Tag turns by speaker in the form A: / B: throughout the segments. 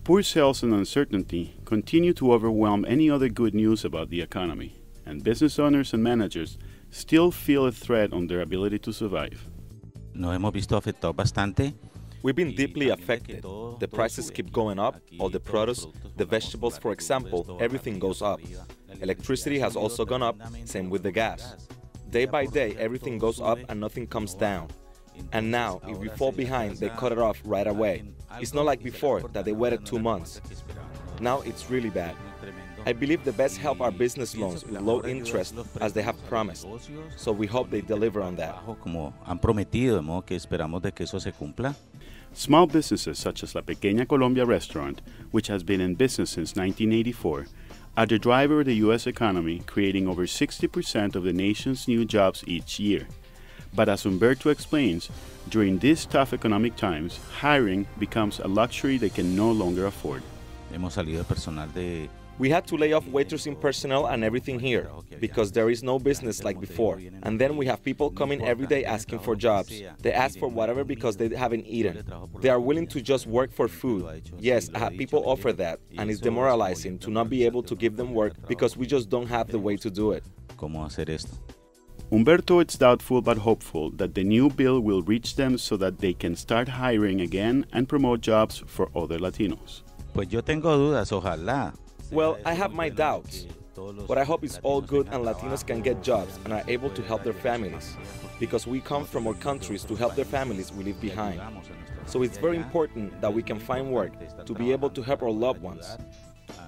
A: Poor sales and uncertainty continue to overwhelm any other good news about the economy, and business owners and managers still feel a threat on their ability to survive.
B: Nos hemos visto afectados bastante.
C: We've been deeply affected. The prices keep going up, all the produce, the vegetables, for example, everything goes up. Electricity has also gone up, same with the gas. Day by day, everything goes up and nothing comes down. And now, if we fall behind, they cut it off right away. It's not like before, that they waited 2 months. Now it's really bad. I believe the best help are business loans with low interest, as they have promised. So we hope they deliver on that.
B: Como han prometido, de modo que esperamos de que eso se cumpla.
A: Small businesses such as La Pequeña Colombia restaurant, which has been in business since 1984, are the driver of the U.S. economy, creating over 60% of the nation's new jobs each year. But as Humberto explains, during these tough economic times, hiring becomes a luxury they can no longer afford.
B: Hemos salido de personal de...
C: We had to lay off waitressing personnel and everything here, because there is no business like before. And then we have people coming every day asking for jobs. They ask for whatever because they haven't eaten. They are willing to just work for food. Yes, I have people offer that, and it's demoralizing to not be able to give them work because we just don't have the way to do it.
B: ¿Cómo hacer esto?
A: Humberto is doubtful but hopeful that the new bill will reach them so that they can start hiring again and promote jobs for other Latinos.
B: Pues yo tengo dudas, ojalá.
C: Well, I have my doubts, but I hope it's all good and Latinos can get jobs and are able to help their families, because we come from our countries to help their families we leave behind. So it's very important that we can find work to be able to help our loved ones.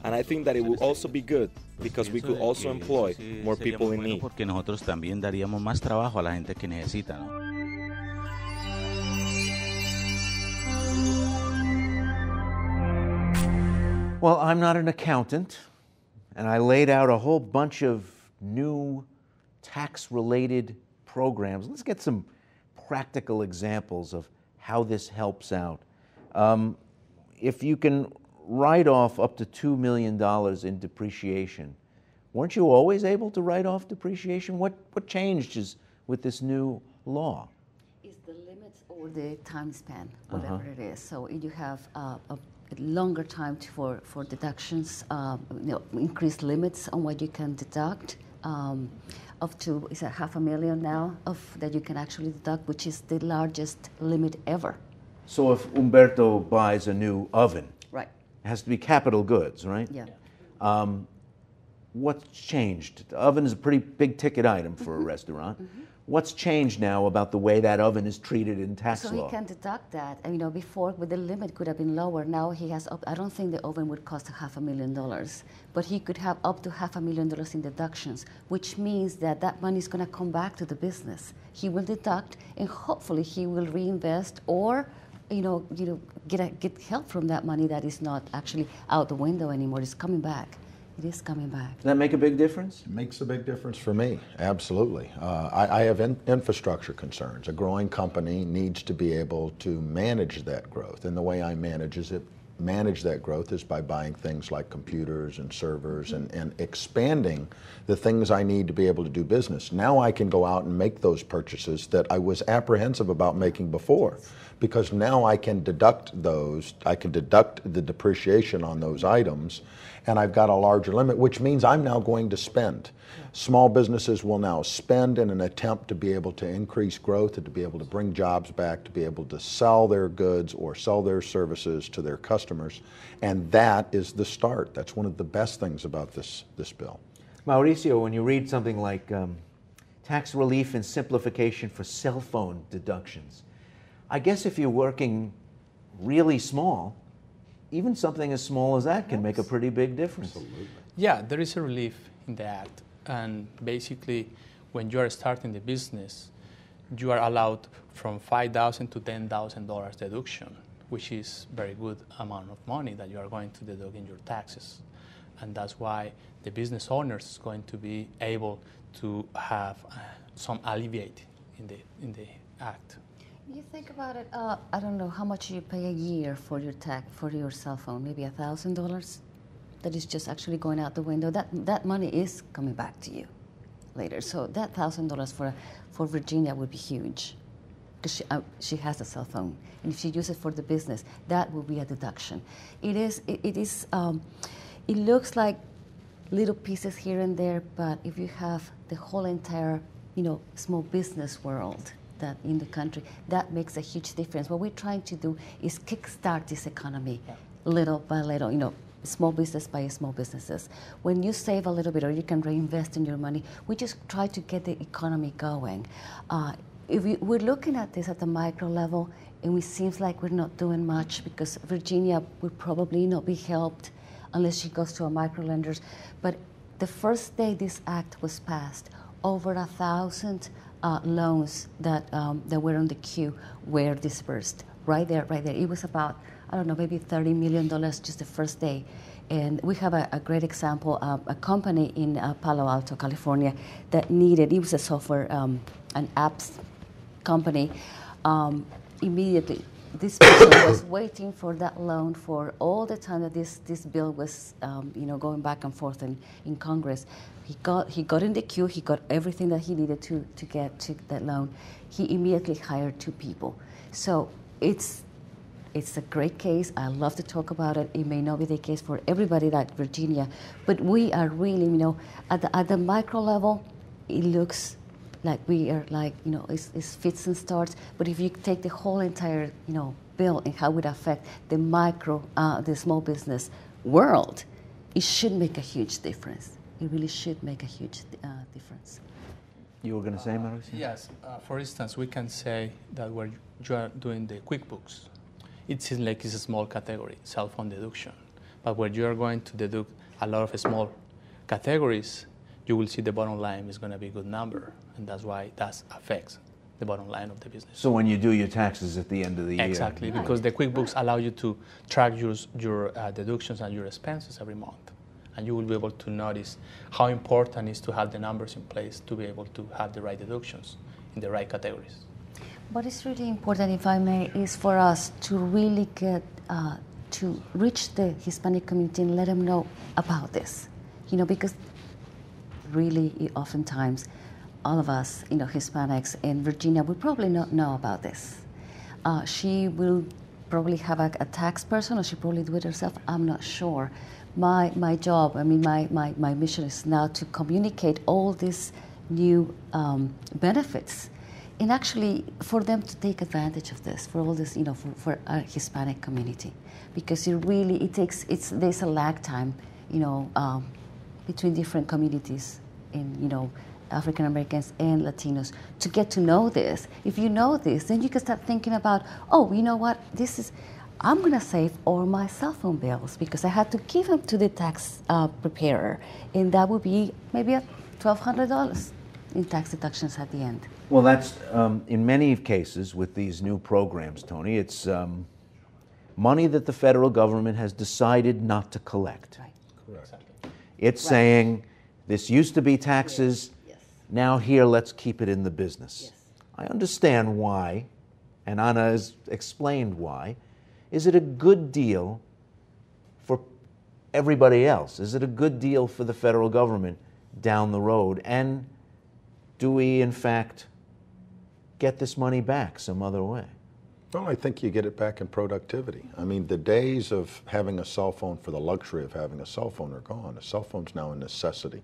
C: And I think that it will also be good because we could also employ more people in need.
B: Porque nosotros también daríamos más trabajo a la gente que necesita, ¿no?
D: Well, I'm not an accountant, and I laid out a whole bunch of new tax-related programs. Let's get some practical examples of how this helps out. If you can write off up to $2 million in depreciation, weren't you always able to write off depreciation? What changed with this new law?
E: It's the limits or the time span, whatever it is. So you have a longer time for deductions, increased limits on what you can deduct, up to, is it $500,000 now that you can actually deduct, which is the largest limit ever.
D: So if Humberto buys a new oven,
E: right,
D: it has to be capital goods, right?
E: Yeah.
D: What's changed? The oven is a pretty big ticket item for a restaurant. What's changed now about the way that oven is treated in tax law?
E: So he can deduct that. And, before, with the limit could have been lower. Now he has I don't think the oven would cost $500,000, but he could have up to $500,000 in deductions, which means that that money is going to come back to the business. He will deduct, and hopefully he will reinvest or, get help from that money that is not actually out the window anymore. It's coming back. It is coming back.
D: Does that make a big difference?
F: It makes a big difference for me, absolutely. I have infrastructure concerns. A growing company needs to be able to manage that growth, and the way I manage that growth is by buying things like computers and servers and expanding the things I need to be able to do business. Now I can go out and make those purchases that I was apprehensive about making before, because now I can deduct those, I can deduct the depreciation on those items, and I've got a larger limit, which means I'm now going to spend. Small businesses will now spend in an attempt to be able to increase growth and to be able to bring jobs back, to be able to sell their goods or sell their services to their customers, and that is the start. That's one of the best things about this bill.
D: Mauricio, when you read something like tax relief and simplification for cell phone deductions, I guess if you're working really small, even something as small as that can make a pretty big difference.
F: Absolutely.
G: Yeah, there is a relief in the act. And basically, when you are starting the business, you are allowed from $5,000 to $10,000 deduction, which is very good amount of money that you are going to deduct in your taxes. And that's why the business owners is going to be able to have some alleviate in the act.
E: You think about it, I don't know how much you pay a year for your cell phone, maybe $1,000. That is just actually going out the window. That money is coming back to you later. So that $1,000 for Virginia would be huge, because because she has a cell phone, and if she uses it for the business, that will be a deduction. It looks like little pieces here and there, but if you have the whole entire, small business world that in the country, that makes a huge difference. What we're trying to do is kickstart this economy little by little, small business by small businesses. When you save a little bit or you can reinvest in your money, we just try to get the economy going. We're looking at this at the micro level, and it seems like we're not doing much because Virginia would probably not be helped unless she goes to a micro lenders. But the first day this act was passed, over 1,000 loans that were on the queue were dispersed. Right there. It was about, I don't know, maybe $30 million just the first day. And we have a great example, a company in Palo Alto, California, that needed, it was a software, an apps company. Immediately, this person was waiting for that loan for all the time that this bill was, going back and forth in Congress. He got in the queue. He got everything that he needed to get to that loan. He immediately hired 2 people. So it's a great case. I love to talk about it. It may not be the case for everybody like Virginia, but we are really, at the micro level, it looks like we are it's fits and starts. But if you take the whole entire, bill and how it would affect the small business world, it should make a huge difference. It really should make a huge difference.
D: You were going to say, Mauricio?
G: Yes. For instance, we can say that where you are doing the QuickBooks, it seems like it's a small category, cell phone deduction. But where you are going to deduct a lot of small categories, you will see the bottom line is going to be a good number, and that's why that affects the bottom line of the business.
D: So when you do your taxes at the end of the year.
G: Exactly, because the QuickBooks allow you to track your deductions and your expenses every month. And you will be able to notice how important it is to have the numbers in place to be able to have the right deductions in the right categories.
E: What is really important, if I may, is for us to really get to reach the Hispanic community and let them know about this. Because really, oftentimes, all of us, Hispanics in Virginia will probably not know about this. She will probably have a tax person, or she probably do it herself. I'm not sure. My job, my mission is now to communicate all these new benefits, and actually for them to take advantage of this, for all this, for our Hispanic community, because there's a lag time, between different communities in, African Americans and Latinos to get to know this. If you know this, then you can start thinking about, oh, you know what, I'm going to save all my cell phone bills because I had to give them to the tax preparer, and that would be maybe $1,200 in tax deductions at the end.
D: Well, that's, in many cases with these new programs, Tony, it's money that the federal government has decided not to collect.
E: Right.
F: Correct.
D: It's saying, this used to be taxes, now here, let's keep it in the business.
E: Yes.
D: I understand why, and Ana has explained why. Is it a good deal for everybody else? Is it a good deal for the federal government down the road? And do we, in fact, get this money back some other way?
F: Well, I think you get it back in productivity. The days of having a cell phone for the luxury of having a cell phone are gone. A cell phone's now a necessity,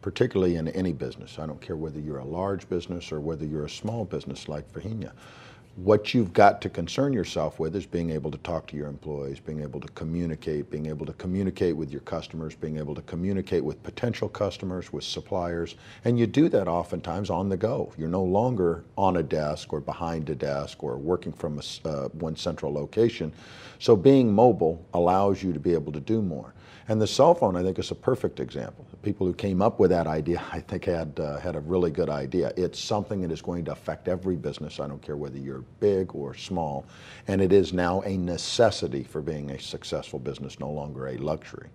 F: particularly in any business. I don't care whether you're a large business or whether you're a small business like Virginia. What you've got to concern yourself with is being able to talk to your employees, being able to communicate with your customers, being able to communicate with potential customers, with suppliers, and you do that oftentimes on the go. You're no longer on a desk or behind a desk or working from one central location. So being mobile allows you to be able to do more. And the cell phone, I think, is a perfect example. The people who came up with that idea, I think, had a really good idea. It's something that is going to affect every business. I don't care whether you're big or small. And it is now a necessity for being a successful business, no longer a luxury.